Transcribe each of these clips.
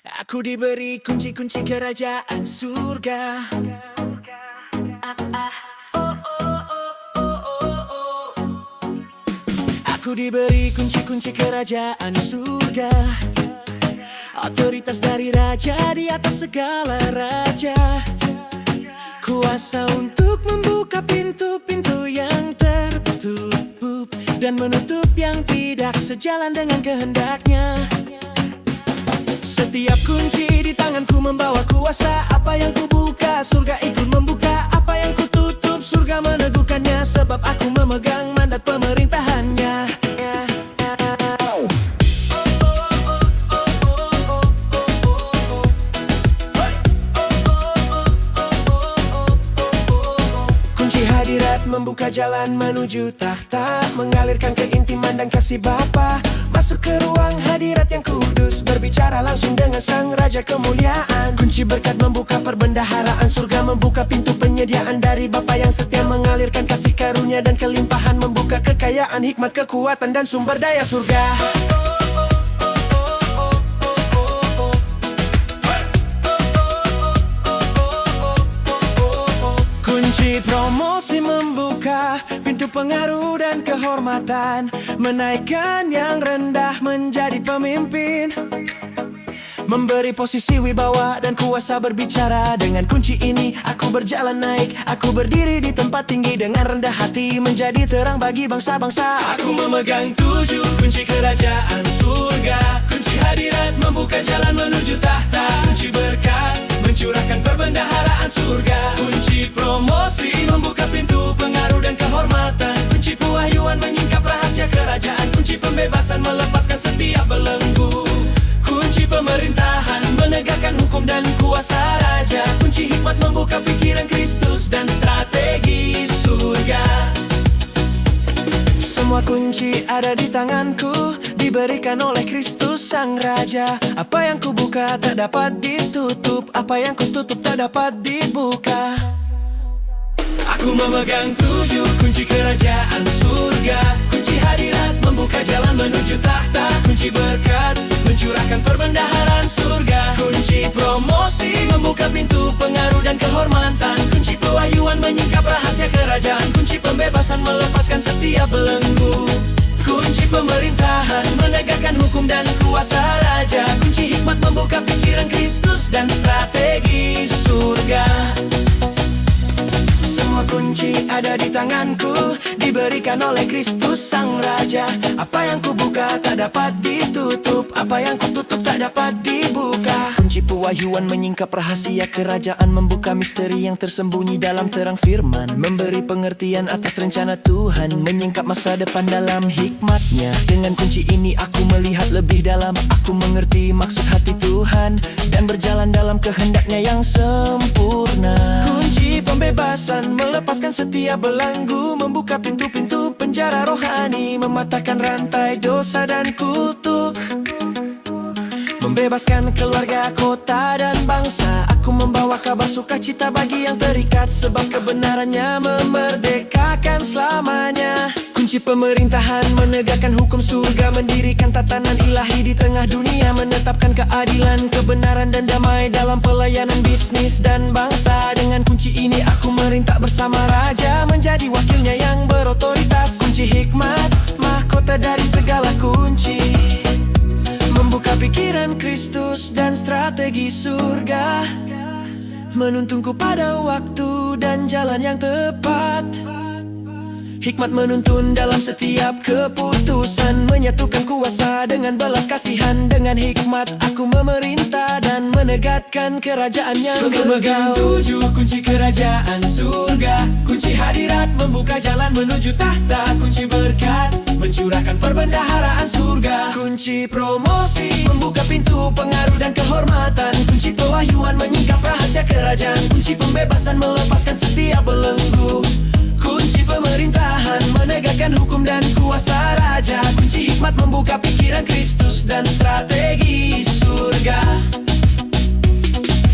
Aku diberi kunci-kunci kerajaan surga. Oh, oh, oh, oh, oh, oh. Aku diberi kunci-kunci kerajaan surga. Otoritas dari raja di atas segala raja. Kuasa untuk membuka pintu-pintu yang tertutup dan menutup yang tidak sejalan dengan kehendaknya. Setiap kunci di tanganku membawa kuasa. Apa yang ku buka, surga ikut membuka. Apa yang ku tutup, surga meneguhkannya. Sebab aku memegang mandat pemerintahannya. Kunci hadirat membuka jalan menuju tahta, mengalirkan keintiman dan kasih Bapa. Masuk ke ruang hadirat yang kudus, berbicara langsung dengan sang raja kemuliaan. Kunci berkat membuka perbendaharaan surga, membuka pintu penyediaan dari Bapa yang setia, mengalirkan kasih karunia dan kelimpahan, membuka kekayaan, hikmat, kekuatan dan sumber daya surga. Kunci promosi membuka pintu pengaruh dan kehormatan, menaikkan yang rendah menjadi pemimpin, memberi posisi wibawa dan kuasa berbicara. Dengan kunci ini aku berjalan naik, aku berdiri di tempat tinggi dengan rendah hati, menjadi terang bagi bangsa-bangsa. Aku memegang 7 kunci kerajaan surga. Kunci hadirat membuka jalan menuju tahta. Kunci berkat mencurahkan perbendaharaan surga. Kunci promosi membuka pintu pengaruh dan kehormatan. Kunci pewahyuan menyingkap rahasia kerajaan. Kunci pembebasan melepaskan setiap belenggu. Kunci pemerintahan menegakkan hukum dan kuasa raja. Kunci hikmat membuka pikiran Kristus dan strategi surga. Semua kunci ada di tanganku, diberikan oleh Kristus sang raja. Apa yang ku buka tak dapat ditutup, apa yang ku tutup tak dapat dibuka. Aku memegang 7 kunci kerajaan surga. Kunci hadirat membuka jalan menuju tahta. Kunci berkat mencurahkan perbendaharaan surga. Kunci promosi membuka pintu pengaruh dan kehormatan. Kunci pewahyuan menyingkap rahasia kerajaan. Kunci pembebasan melepaskan setiap belenggu. Kunci pemerintahan menegakkan hukum dan kuasa raja. Kunci hikmat membuka pikiran Kristus dan strategi surga. Semua kunci ada di tanganku, diberikan oleh Kristus sang raja. Apa yang ku buka tak dapat ditutup, apa yang ku tutup tak dapat dibuka. Kunci pewahyuan menyingkap rahasia kerajaan, membuka misteri yang tersembunyi dalam terang firman, memberi pengertian atas rencana Tuhan, menyingkap masa depan dalam hikmatnya. Dengan kunci ini aku melihat lebih dalam, aku mengerti maksud hati Tuhan dan berjalan dalam kehendaknya yang sempurna. Kunci pembebasan melepaskan setiap belenggu, membuka pintu-pintu penjara rohani, mematahkan rantai dosa dan kutuk, membebaskan keluarga, kota dan bangsa. Aku membawa kabar sukacita bagi yang terikat, sebab kebenarannya memerdekakan selamanya. Kunci pemerintahan menegakkan hukum surga, mendirikan tatanan ilahi di tengah dunia, menetapkan keadilan, kebenaran dan damai dalam pelayanan bisnis dan bangsa. Dengan kunci ini aku merintah bersama raja, menjadi wakilnya yang berotoritas. Kunci hikmat, mahkota dari segala kunci, membuka pikiran Kristus dan strategi surga, menuntunku pada waktu dan jalan yang tepat. Hikmat menuntun dalam setiap keputusan, menyatukan kuasa dengan belas kasihan. Dengan hikmat aku memerintah dan menegakkan kerajaan yang memegang 7 kunci kerajaan surga. Kunci hadirat membuka jalan menuju tahta. Kunci berkat mencurahkan perbendaharaan surga. Kunci promosi membuka pintu pengaruh dan kehormatan. Kunci pewahyuan menyingkap rahasia kerajaan. Kunci pembebasan melepaskan setiap belenggu. Kunci pemerintahan menegakkan hukum dan kuasa raja. Kunci hikmat membuka pikiran Kristus dan strategi surga.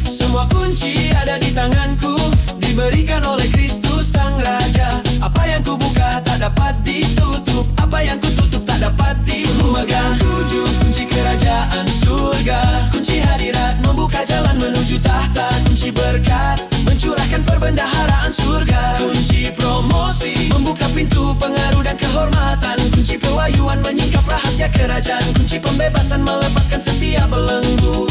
Semua kunci ada di tanganku, diberikan oleh Kristus sang raja. Apa yang ku buka tak dapat ditutup, apa yang ku tutup tak dapat dibuka. Memegang 7 kunci kerajaan surga. Kunci hadirat kunci tahta, kunci berkat, mencurahkan perbendaharaan surga. Kunci promosi, membuka pintu pengaruh dan kehormatan. Kunci pewahyuan, menyingkap rahasia kerajaan. Kunci pembebasan, melepaskan setiap belenggu.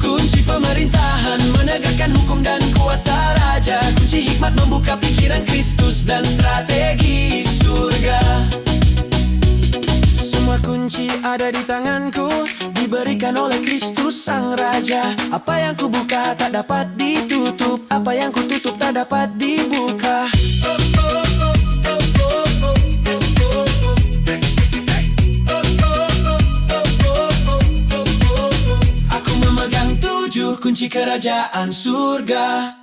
Kunci pemerintahan, menegakkan hukum dan kuasa raja. Kunci hikmat, membuka pikiran Kristus dan strategi surga. Semua kunci ada di tanganku, diberikan oleh Kristus Sang Raja. Apa yang ku buka tak dapat ditutup, apa yang ku tutup tak dapat dibuka. Aku memegang 7 kunci kerajaan surga.